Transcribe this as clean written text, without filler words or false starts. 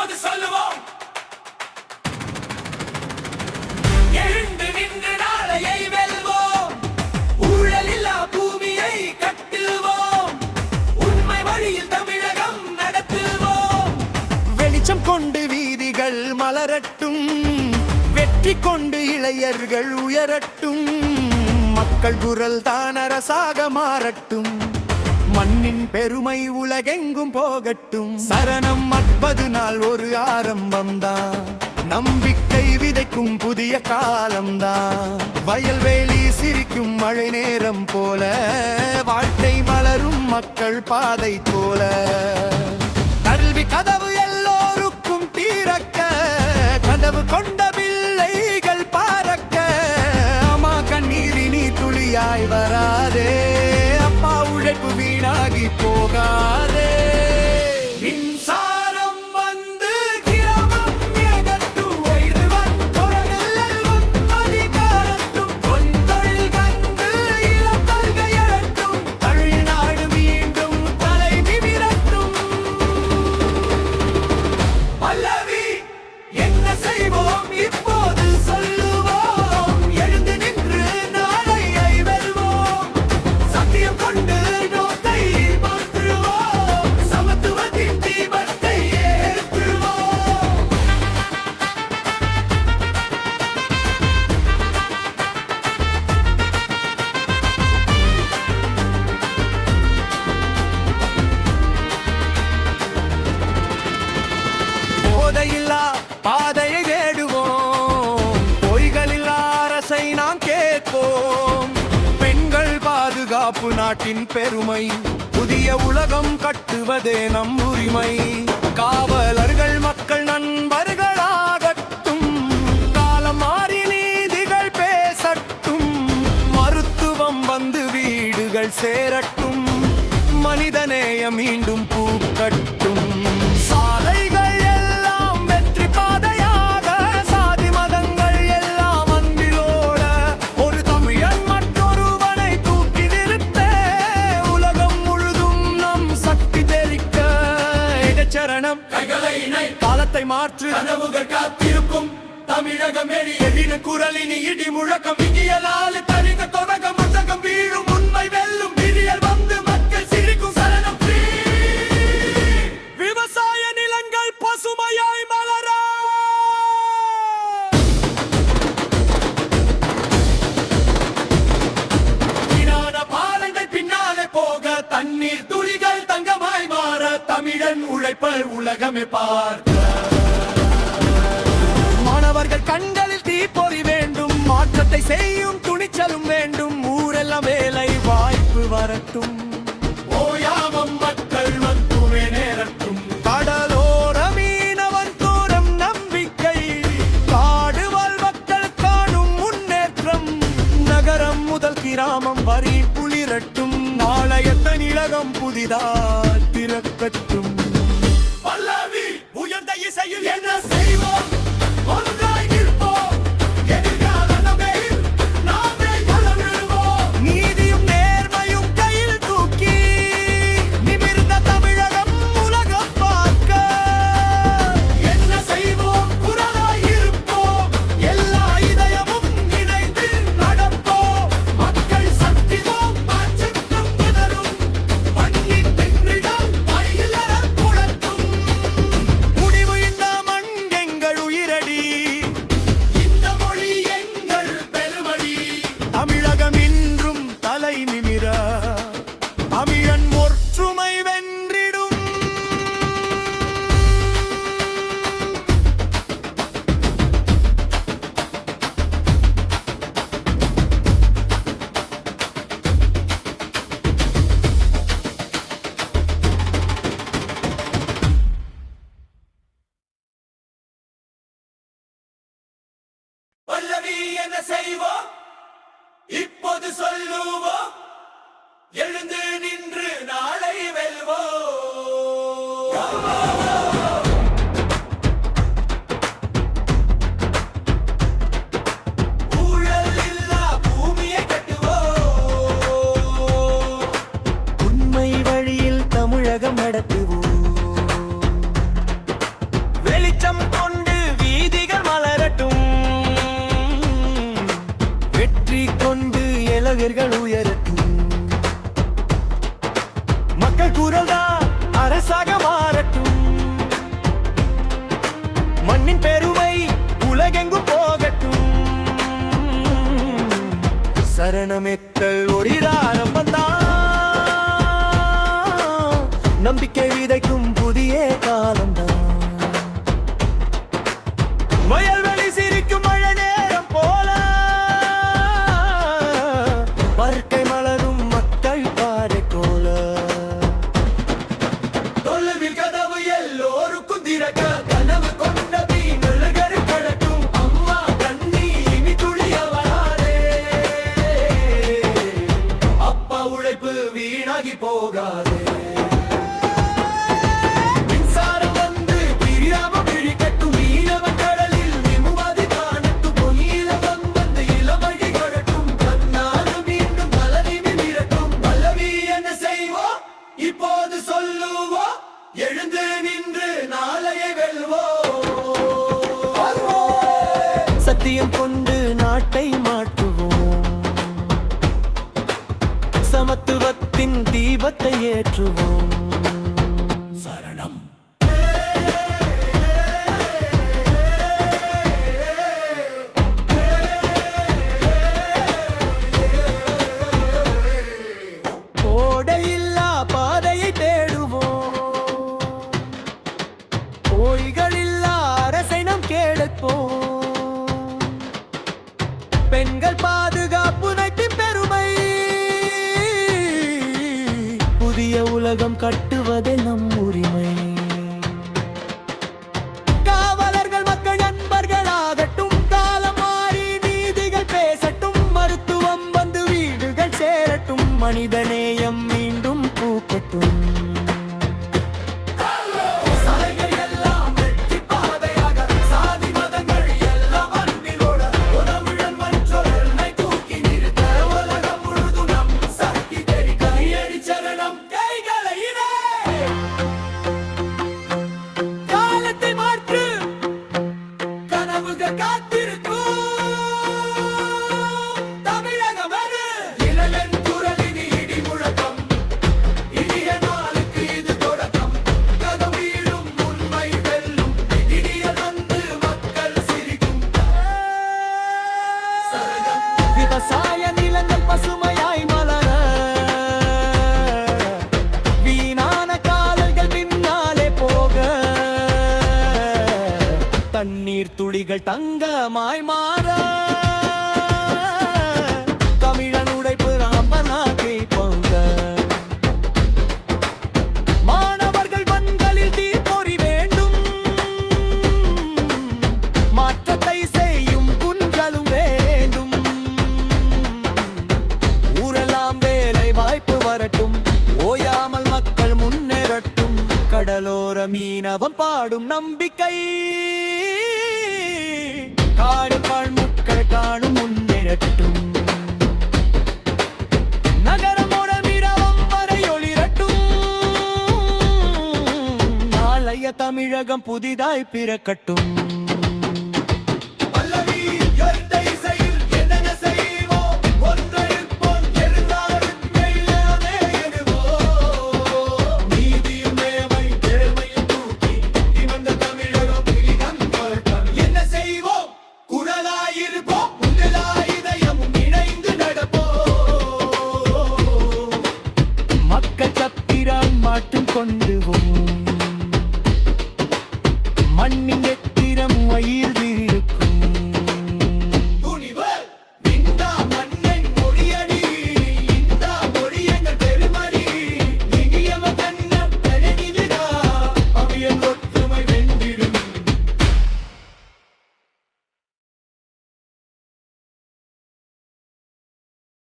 இப்போது சொல்லுவோம். எழுந்து நின்று நாளையை வெல்வோம். ஊழலில்லா பூமியை கட்டுவோம். உண்மை வழியில் தமிழகம் நடத்துவோம். வெளிச்சம் கொண்டு வீதிகள் மலரட்டும். வெற்றி கொண்டு இளையர்கள் உயரட்டும். மக்கள் குரல் தான் அரசாக மாறட்டும். மண்ணின் பெருமை உலகெங்கும் போகட்டும். சரணம் 40 நாள் ஒரு ஆரம்பம்தான். நம்பிக்கை விதைக்கும் புதிய காலம்தான். வயல்வேலி சிரிக்கும் மழை நேரம் போல. வாழ்க்கை மலரும் மக்கள் பாதை போல. கல்வி கதவு எல்லோருக்கும் தீரக்க. கதவு கொண்ட பிள்ளைகள் பாரக்க. அம்மா கண்ணீரினி துளியாய் வராதே. அப்பா உழைப்பு வீணாகி போகாதே. மின்சாரம் வந்து கிராமம் ஏகட்டும். வைரவன் தொழில் அதிகாரட்டும். தொழில் கண்டு இளம் கல்கையட்டும். தமிழ்நாடு மீண்டும் தலை நிமிரட்டும். பல்லவி என்ன செய்வோம் இப்போது சொல்லுவோம். எழுந்து நின்று நாளையை வெல்வோம். சத்தியம் கொண்டு நோக்கை மாற்றுவோம். சமத்துவத்தின் தீபத்தை ஏற்றுவோம். போதையில்லா பாதையை தேடுவோம். பொய்களில்லா அரசை நாம் கேட்போம். பெண்கள் பாதுகாப்பு நாட்டின் பெருமை. புதிய உலகம் கட்டுவதே நம் உரிமை. காவலர்கள் மக்கள் நண்பர்களாகட்டும். காலம் மாறி நீதிகள் பேசட்டும். மருத்துவம் வந்து வீடுகள் சேரட்டும். மனிதநேயம் மீண்டும் பூக்கட்டும். சாலைகள் எல்லாம் வெற்றி பாதையாக. சாதி மதங்கள் எல்லாம் அன்பிலோட. ஒரு தமிழன் மற்றொருவனை தூக்கி நிறுத்த. உலகம் முழுதும் நம் சக்தி தெரிக்க. இடச்சரணம் கைகளை இணை. காலத்தை மாற்று. கனவுகள் காத்திருக்கும் தமிழகம் எழின குரலினி இடி முழக்கம். இங்கியலால் தனிக தொடங்க மசகம் வீழும். உண்மை வெல்லும் விரியல் வந்து மக்கள் சிரிக்கும். சரணம் விவசாய நிலங்கள் பசுமையாய் மலர. வீணான பாலங்கள் பின்னாலே போக. தண்ணீர் துளிகள் தங்கமாய் மாற. தமிழன் உழைப்பர் உலகமே பார்க்க. மாணவர்கள் கண்களில் தீப்பொறி வேண்டும். மாற்றத்தை செய்யும் துணிச்சலும் வேண்டும். ஊரெல்லாம் வேலை வாய்ப்பு வரட்டும். ஓயாமம் மக்கள் வந்துமே நேரட்டும். கடலோர மீனவன் தூரம் நம்பிக்கை. காடு வாழ் மக்கள் காணும் முன்னேற்றம். நகரம் முதல் கிராமம் வரி குளிரட்டும். நாளைய தனிலகம் புதிதா திறக்கட்டும். பல்லவி உயர்ந்த இசையில் என்ன செய்வோம். ஒன்றாய் நிற்போம். எதிர்கால நம்பையில் நாமே களமிடுவோம். நீதியும் நேர்மையும் கையில் தூக்கி. நிமிர்ந்த தமிழகம் உலகம் பார்க்க. என்ன செய்வோம். குரலாய் இருப்போம். எல்லா இதயமும் இணைந்து நடப்போம். மக்கள் சக்திவோம். மாற்றத்தும் புதரும். மண்ணின் பெண்ணிடம் பயிலர குளத்தும். முடிவு இந்த மண் எங்கள் உயிரடி. இந்த மொழி எங்கள் பெருமடி. தமிழகம் இன்றும் தலை நிமிர. தமிழன் ஒற்றுமை வென்றிடும். பல்லவி என்ன செய்வோம் இப்போது சொல்லுவோம். எழுந்து நின்று நாளை வெல்வோம். ஊழல் இல்லா பூமியை கட்டுவோம். உண்மை வழியில் தமிழகம் நடத்துவோம். மக்கள் குரல்தான் அரசாக மாறட்டும். மண்ணின் பெருமை உலகெங்கும் போகட்டும். சரணமெத்தல் ஒளிராரம்பந்தான். நம்பிக்கை விதைக்கும் புதிய காலம்தான். வயல்வெளி சிரிக்கும் மழை நேரம் போல பற்கை மலரும் மக்கள் பாறை போல. தொலைவில் கதவு எல்லோருக்கும் திறக்க கனவு கொண்ட மீனழகர் கடக்கும். அம்மா கண்ணி இனி துளியவராதே. அப்பா உழைப்பு வீணாகி போகாதே. மின்சாரம் வந்து பிரியாம விழிக்கட்டும். மீனவன் கடலில் நிம்மதி காணட்டும். பொன்னிலவம் வந்து இளமழி கடட்டும். கண்ணான மீண்டும் கலனி மிரட்டும். பல்லவி என்ன செய்வோம் இப்போது சொல்லுவோம். எழுந்து நின்று நாளையை வெல்வோம். சத்தியம் கொண்டு நாட்டை மாற்றுவோம். சமத்துவத்தின் தீபத்தை ஏற்றுவோம். சரணம். கோடையில்லா பாதையை தேடுவோம். கோழிகளில்லா அரசை நாம் கேட்போம். பெண்கள் பாதுகாப்பு நைட்டின் பெருமை. புதிய உலகம் கட்டுவதே நம் உரிமை. காவலர்கள் மக்கள் நண்பர்களாகட்டும். காலம் மாறி நீதிகள் பேசட்டும். மருத்துவம் வந்து வீடுகள் சேரட்டும். மனிதநேயம் மீண்டும் பூக்கட்டும். சாலைகள் எல்லாம் வெற்றி பாதையாக. சாதி மதங்கள் எல்லாம் அன்பிலோட. உணவுடன் மற்றொருமை தூக்கி நிறுத்த. உலகம் முழுதும் நம் சக்தி தெரிக்க. கையடி சரணம் கைகளை இட. காலத்தை மாற்று. கனவுகள் காத்திருக்கும். தமிழகம் அது. இளைஞன் குரலினி இடி முழக்கம். இனிய நாளுக்கு இது தொடக்கம். கதம் வீழும் உண்மை வெல்லும். இடியல் வந்து மக்கள் சிரிக்கும். சரணம். விவசாய நிலங்கள் பசுமையாய் மலர. வீணான காலங்கள் பின்னாலே போக. தண்ணீர் துளிகள் தங்கமாய் மாற. தமிழன் உடைப்பு ராமனாகை பொங்க. மாணவர்கள் கண்களில் தீப்பொறி வேண்டும். மாற்றத்தை செய்யும் குன்களும் வேண்டும். ஊரெல்லாம் வேலை வாய்ப்பு வரட்டும். ஓயாமல் மக்கள் முன்னேறட்டும். கடலோர மீனவன் பாடும் நம்பிக்கை. காடு வாழ் மக்கள் காணும் முன்னேறட்டும். நகரமோட மீனவம் வரை ஒளிரட்டும். நாளைய தமிழகம் புதிதாய் பிறக்கட்டும்.